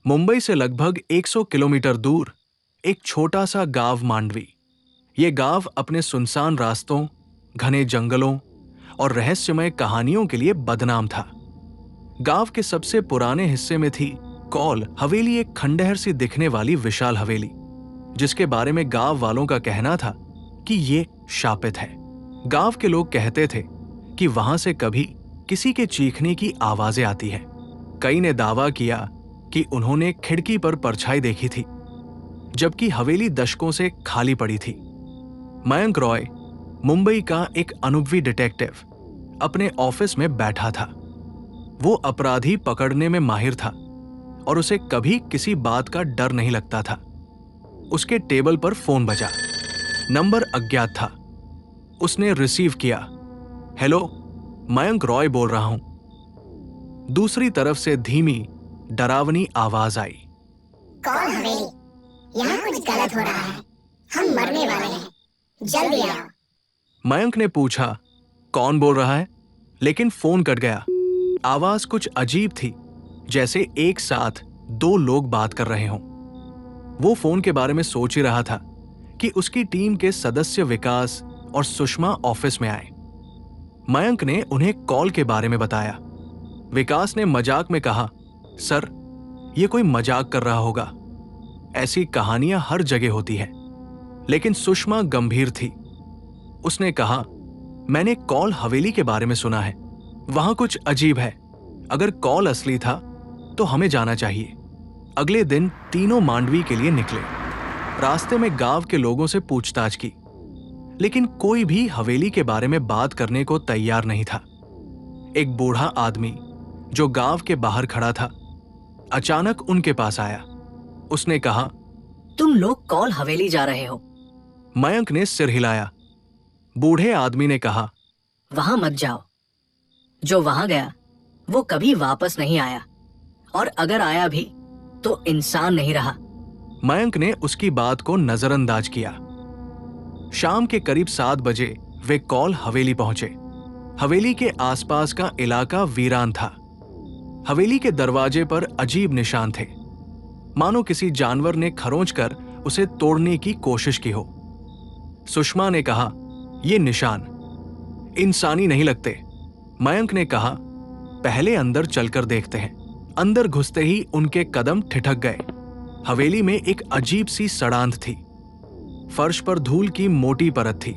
मुंबई से लगभग 100 किलोमीटर दूर एक छोटा सा गांव मांडवी। ये गांव अपने सुनसान रास्तों, घने जंगलों और रहस्यमय कहानियों के लिए बदनाम था। गांव के सबसे पुराने हिस्से में थी कौल हवेली, एक खंडहर सी दिखने वाली विशाल हवेली, जिसके बारे में गांव वालों का कहना था कि ये शापित है। गांव के लोग कहते थे कि वहां से कभी किसी के चीखने की आवाजें आती है। कई ने दावा किया कि उन्होंने खिड़की पर परछाई देखी थी, जबकि हवेली दशकों से खाली पड़ी थी। मयंक रॉय, मुंबई का एक अनुभवी डिटेक्टिव, अपने ऑफिस में बैठा था। वो अपराधी पकड़ने में माहिर था और उसे कभी किसी बात का डर नहीं लगता था। उसके टेबल पर फोन बजा। नंबर अज्ञात था। उसने रिसीव किया। हेलो, मयंक रॉय बोल रहा हूं। दूसरी तरफ से धीमी, डरावनी आवाज आई। कौन हवेली? यहाँ कुछ गलत हो रहा है। हम मरने वाले हैं, जल्दी आओ। मयंक ने पूछा, कौन बोल रहा है? लेकिन फोन कट गया। आवाज कुछ अजीब थी, जैसे एक साथ दो लोग बात कर रहे हों। वो फोन के बारे में सोच ही रहा था कि उसकी टीम के सदस्य विकास और सुषमा ऑफिस में आए। मयंक ने उन्हें कॉल के बारे में बताया। विकास ने मजाक में कहा, सर, ये कोई मजाक कर रहा होगा। ऐसी कहानियां हर जगह होती हैं। लेकिन सुषमा गंभीर थी। उसने कहा, मैंने कॉल हवेली के बारे में सुना है। वहां कुछ अजीब है। अगर कॉल असली था तो हमें जाना चाहिए। अगले दिन तीनों मांडवी के लिए निकले। रास्ते में गांव के लोगों से पूछताछ की, लेकिन कोई भी हवेली के बारे में बात करने को तैयार नहीं था। एक बूढ़ा आदमी जो गांव के बाहर खड़ा था, अचानक उनके पास आया। उसने कहा, तुम लोग कौल हवेली जा रहे हो? मयंक ने सिर हिलाया। बूढ़े आदमी ने कहा, वहां मत जाओ। जो वहां गया वो कभी वापस नहीं आया, और अगर आया भी तो इंसान नहीं रहा। मयंक ने उसकी बात को नजरअंदाज किया। शाम के करीब 7 बजे वे कौल हवेली पहुंचे। हवेली के आसपास का इलाका वीरान था। हवेली के दरवाजे पर अजीब निशान थे, मानो किसी जानवर ने खरोंच कर उसे तोड़ने की कोशिश की हो। सुषमा ने कहा, ये निशान इंसानी नहीं लगते। मयंक ने कहा, पहले अंदर चलकर देखते हैं। अंदर घुसते ही उनके कदम ठिठक गए। हवेली में एक अजीब सी सड़ांध थी। फर्श पर धूल की मोटी परत थी,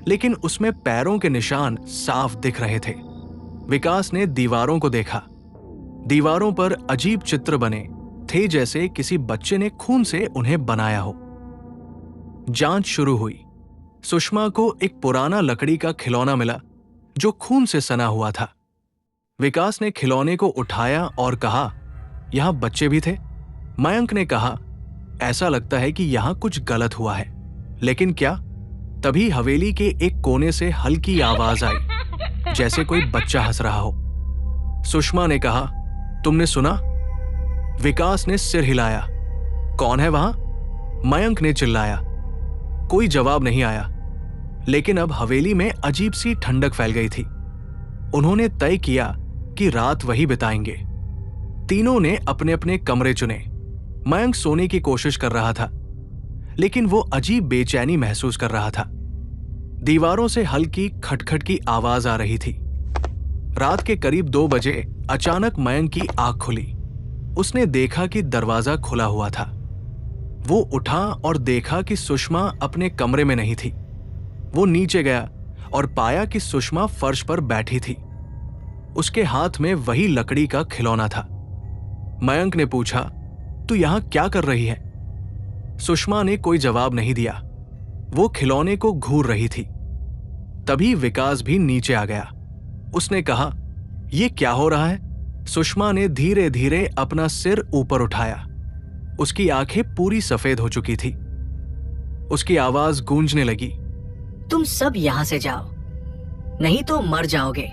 लेकिन उसमें पैरों के निशान साफ दिख रहे थे। विकास ने दीवारों को देखा। दीवारों पर अजीब चित्र बने थे, जैसे किसी बच्चे ने खून से उन्हें बनाया हो। जांच शुरू हुई। सुषमा को एक पुराना लकड़ी का खिलौना मिला जो खून से सना हुआ था। विकास ने खिलौने को उठाया और कहा, यहां बच्चे भी थे। मयंक ने कहा, ऐसा लगता है कि यहां कुछ गलत हुआ है। लेकिन क्या? तभी हवेली के एक कोने से हल्की आवाज आई, जैसे कोई बच्चा हंस रहा हो। सुषमा ने कहा, तुमने सुना? विकास ने सिर हिलाया। कौन है वहां? मयंक ने चिल्लाया। कोई जवाब नहीं आया। लेकिन अब हवेली में अजीब सी ठंडक फैल गई थी। उन्होंने तय किया कि रात वही बिताएंगे। तीनों ने अपने अपने कमरे चुने। मयंक सोने की कोशिश कर रहा था, लेकिन वो अजीब बेचैनी महसूस कर रहा था। दीवारों से हल्की खटखट की आवाज आ रही थी। रात के करीब 2 बजे अचानक मयंक की आंख खुली। उसने देखा कि दरवाजा खुला हुआ था। वो उठा और देखा कि सुषमा अपने कमरे में नहीं थी। वो नीचे गया और पाया कि सुषमा फर्श पर बैठी थी। उसके हाथ में वही लकड़ी का खिलौना था। मयंक ने पूछा, तू यहां क्या कर रही है? सुषमा ने कोई जवाब नहीं दिया। वो खिलौने को घूर रही थी। तभी विकास भी नीचे आ गया। उसने कहा, यह क्या हो रहा है? सुषमा ने धीरे धीरे अपना सिर ऊपर उठाया। उसकी आंखें पूरी सफेद हो चुकी थी। उसकी आवाज गूंजने लगी, तुम सब यहां से जाओ, नहीं तो मर जाओगे।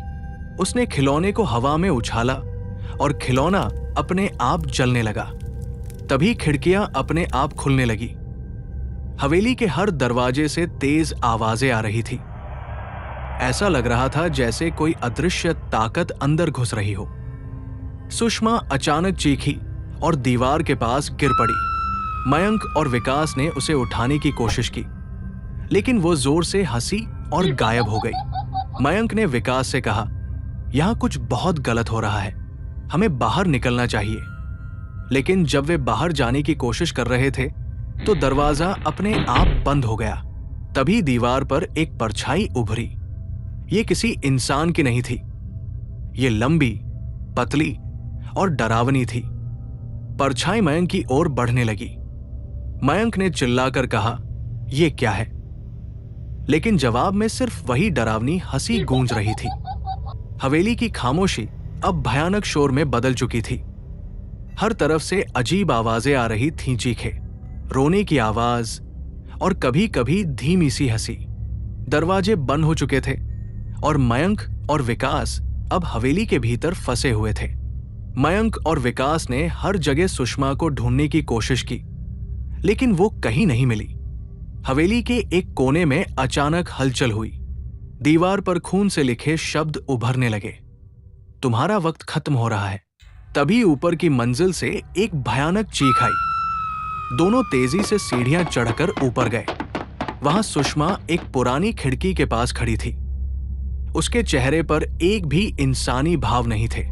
उसने खिलौने को हवा में उछाला और खिलौना अपने आप जलने लगा। तभी खिड़कियां अपने आप खुलने लगी। हवेली के हर दरवाजे से तेज आवाजें आ रही थी। ऐसा लग रहा था जैसे कोई अदृश्य ताकत अंदर घुस रही हो। सुषमा अचानक चीखी और दीवार के पास गिर पड़ी। मयंक और विकास ने उसे उठाने की कोशिश की, लेकिन वो जोर से हंसी और गायब हो गई। मयंक ने विकास से कहा, यहां कुछ बहुत गलत हो रहा है, हमें बाहर निकलना चाहिए। लेकिन जब वे बाहर जाने की कोशिश कर रहे थे तो दरवाजा अपने आप बंद हो गया। तभी दीवार पर एक परछाई उभरी। ये किसी इंसान की नहीं थी, ये लंबी, पतली और डरावनी थी। परछाई मयंक की ओर बढ़ने लगी। मयंक ने चिल्लाकर कहा, ये क्या है? लेकिन जवाब में सिर्फ वही डरावनी हंसी गूंज रही थी। हवेली की खामोशी अब भयानक शोर में बदल चुकी थी। हर तरफ से अजीब आवाजें आ रही थीं, चीखें, रोने की आवाज और कभी कभी धीमी सी हंसी। दरवाजे बंद हो चुके थे और मयंक और विकास अब हवेली के भीतर फंसे हुए थे। मयंक और विकास ने हर जगह सुषमा को ढूंढने की कोशिश की, लेकिन वो कहीं नहीं मिली। हवेली के एक कोने में अचानक हलचल हुई। दीवार पर खून से लिखे शब्द उभरने लगे, तुम्हारा वक्त खत्म हो रहा है। तभी ऊपर की मंजिल से एक भयानक चीख आई। दोनों तेजी से सीढ़ियां चढ़कर ऊपर गए। वहां सुषमा एक पुरानी खिड़की के पास खड़ी थी। उसके चेहरे पर एक भी इंसानी भाव नहीं थे।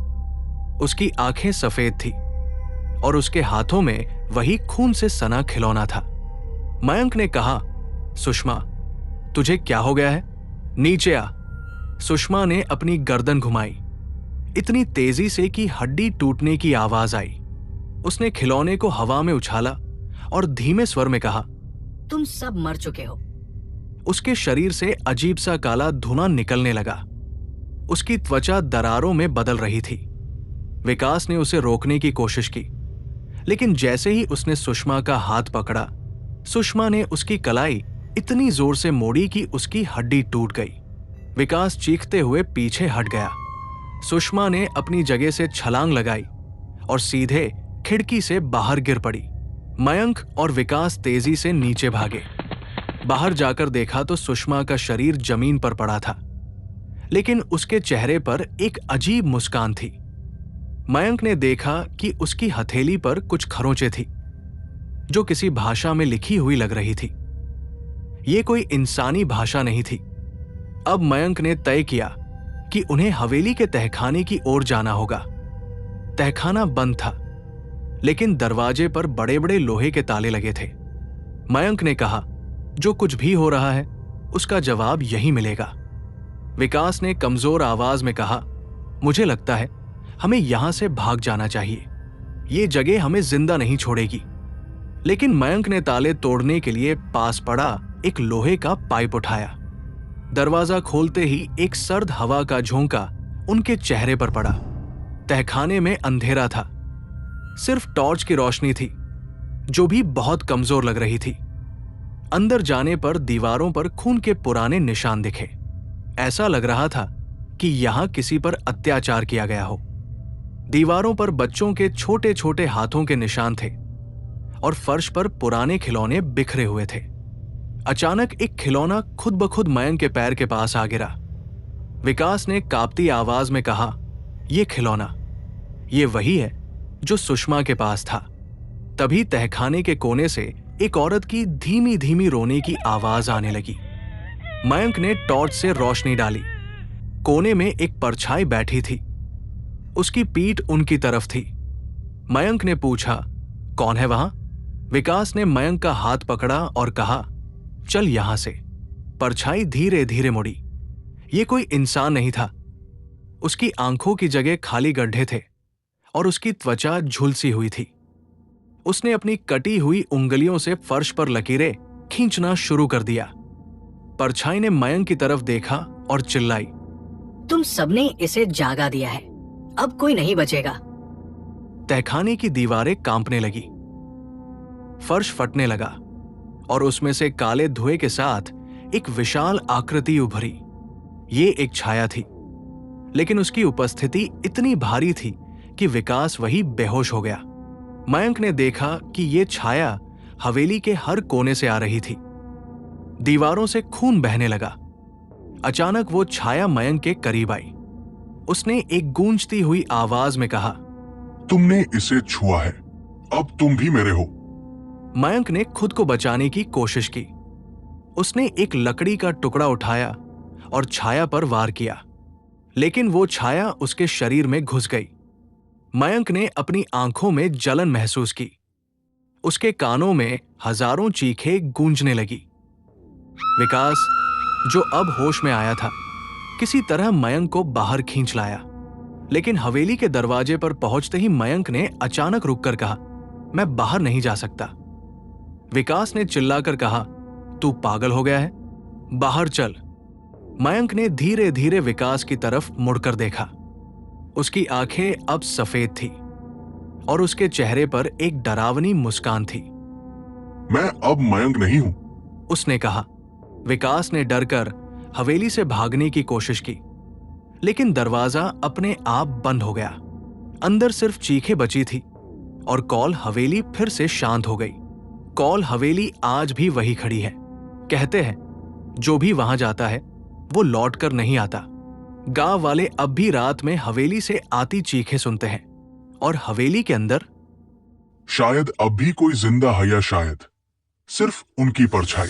उसकी आंखें सफेद थी और उसके हाथों में वही खून से सना खिलौना था। मयंक ने कहा, सुषमा, तुझे क्या हो गया है? नीचे आ। सुषमा ने अपनी गर्दन घुमाई, इतनी तेजी से कि हड्डी टूटने की आवाज आई। उसने खिलौने को हवा में उछाला और धीमे स्वर में कहा, तुम सब मर चुके हो। उसके शरीर से अजीब सा काला धुआं निकलने लगा। उसकी त्वचा दरारों में बदल रही थी। विकास ने उसे रोकने की कोशिश की, लेकिन जैसे ही उसने सुषमा का हाथ पकड़ा, सुषमा ने उसकी कलाई इतनी जोर से मोड़ी कि उसकी हड्डी टूट गई। विकास चीखते हुए पीछे हट गया। सुषमा ने अपनी जगह से छलांग लगाई और सीधे खिड़की से बाहर गिर पड़ी। मयंक और विकास तेजी से नीचे भागे। बाहर जाकर देखा तो सुषमा का शरीर जमीन पर पड़ा था, लेकिन उसके चेहरे पर एक अजीब मुस्कान थी। मयंक ने देखा कि उसकी हथेली पर कुछ खरोंचें थी, जो किसी भाषा में लिखी हुई लग रही थी। ये कोई इंसानी भाषा नहीं थी। अब मयंक ने तय किया कि उन्हें हवेली के तहखाने की ओर जाना होगा। तहखाना बंद था, लेकिन दरवाजे पर बड़े बड़े लोहे के ताले लगे थे। मयंक ने कहा, जो कुछ भी हो रहा है उसका जवाब यही मिलेगा। विकास ने कमजोर आवाज में कहा, मुझे लगता है हमें यहां से भाग जाना चाहिए, ये जगह हमें जिंदा नहीं छोड़ेगी। लेकिन मयंक ने ताले तोड़ने के लिए पास पड़ा एक लोहे का पाइप उठाया। दरवाजा खोलते ही एक सर्द हवा का झोंका उनके चेहरे पर पड़ा। तहखाने में अंधेरा था, सिर्फ टॉर्च की रोशनी थी, जो भी बहुत कमजोर लग रही थी। अंदर जाने पर दीवारों पर खून के पुराने निशान दिखे। ऐसा लग रहा था कि यहां किसी पर अत्याचार किया गया हो। दीवारों पर बच्चों के छोटे छोटे हाथों के निशान थे और फर्श पर पुराने खिलौने बिखरे हुए थे। अचानक एक खिलौना खुद ब खुद मयंक के पैर के पास आ गिरा। विकास ने कांपती आवाज में कहा, यह खिलौना, ये वही है जो सुषमा के पास था। तभी तहखाने के कोने से एक औरत की धीमी धीमी रोने की आवाज आने लगी। मयंक ने टॉर्च से रोशनी डाली। कोने में एक परछाई बैठी थी, उसकी पीठ उनकी तरफ थी। मयंक ने पूछा, कौन है वहां? विकास ने मयंक का हाथ पकड़ा और कहा, चल यहां से। परछाई धीरे धीरे मुड़ी। ये कोई इंसान नहीं था। उसकी आंखों की जगह खाली गड्ढे थे और उसकी त्वचा झुलसी हुई थी। उसने अपनी कटी हुई उंगलियों से फर्श पर लकीरें खींचना शुरू कर दिया। परछाई ने मयंक की तरफ देखा और चिल्लाई, तुम सबने इसे जागा दिया है, अब कोई नहीं बचेगा। तहखाने की दीवारें कांपने लगी, फर्श फटने लगा और उसमें से काले धुएं के साथ एक विशाल आकृति उभरी। ये एक छाया थी, लेकिन उसकी उपस्थिति इतनी भारी थी कि विकास वही बेहोश हो गया। मयंक ने देखा कि ये छाया हवेली के हर कोने से आ रही थी। दीवारों से खून बहने लगा। अचानक वो छाया मयंक के करीब आई। उसने एक गूंजती हुई आवाज में कहा, तुमने इसे छुआ है, अब तुम भी मेरे हो। मयंक ने खुद को बचाने की कोशिश की। उसने एक लकड़ी का टुकड़ा उठाया और छाया पर वार किया, लेकिन वो छाया उसके शरीर में घुस गई। मयंक ने अपनी आंखों में जलन महसूस की। उसके कानों में हजारों चीखें गूंजने लगी। विकास, जो अब होश में आया था, किसी तरह मयंक को बाहर खींच लाया, लेकिन हवेली के दरवाजे पर पहुंचते ही मयंक ने अचानक रुककर कहा, मैं बाहर नहीं जा सकता। विकास ने चिल्लाकर कहा, तू पागल हो गया है, बाहर चल। मयंक ने धीरे धीरे विकास की तरफ मुड़कर देखा। उसकी आंखें अब सफेद थी और उसके चेहरे पर एक डरावनी मुस्कान थी। मैं अब मयंक नहीं हूं, उसने कहा। विकास ने डरकर हवेली से भागने की कोशिश की, लेकिन दरवाजा अपने आप बंद हो गया। अंदर सिर्फ चीखें बची थी और कॉल हवेली फिर से शांत हो गई। कॉल हवेली आज भी वही खड़ी है। कहते हैं, जो भी वहां जाता है वो लौटकर नहीं आता। गांव वाले अब भी रात में हवेली से आती चीखें सुनते हैं और हवेली के अंदर शायद अब भी कोई जिंदा है, या शायद सिर्फ उनकी परछाई।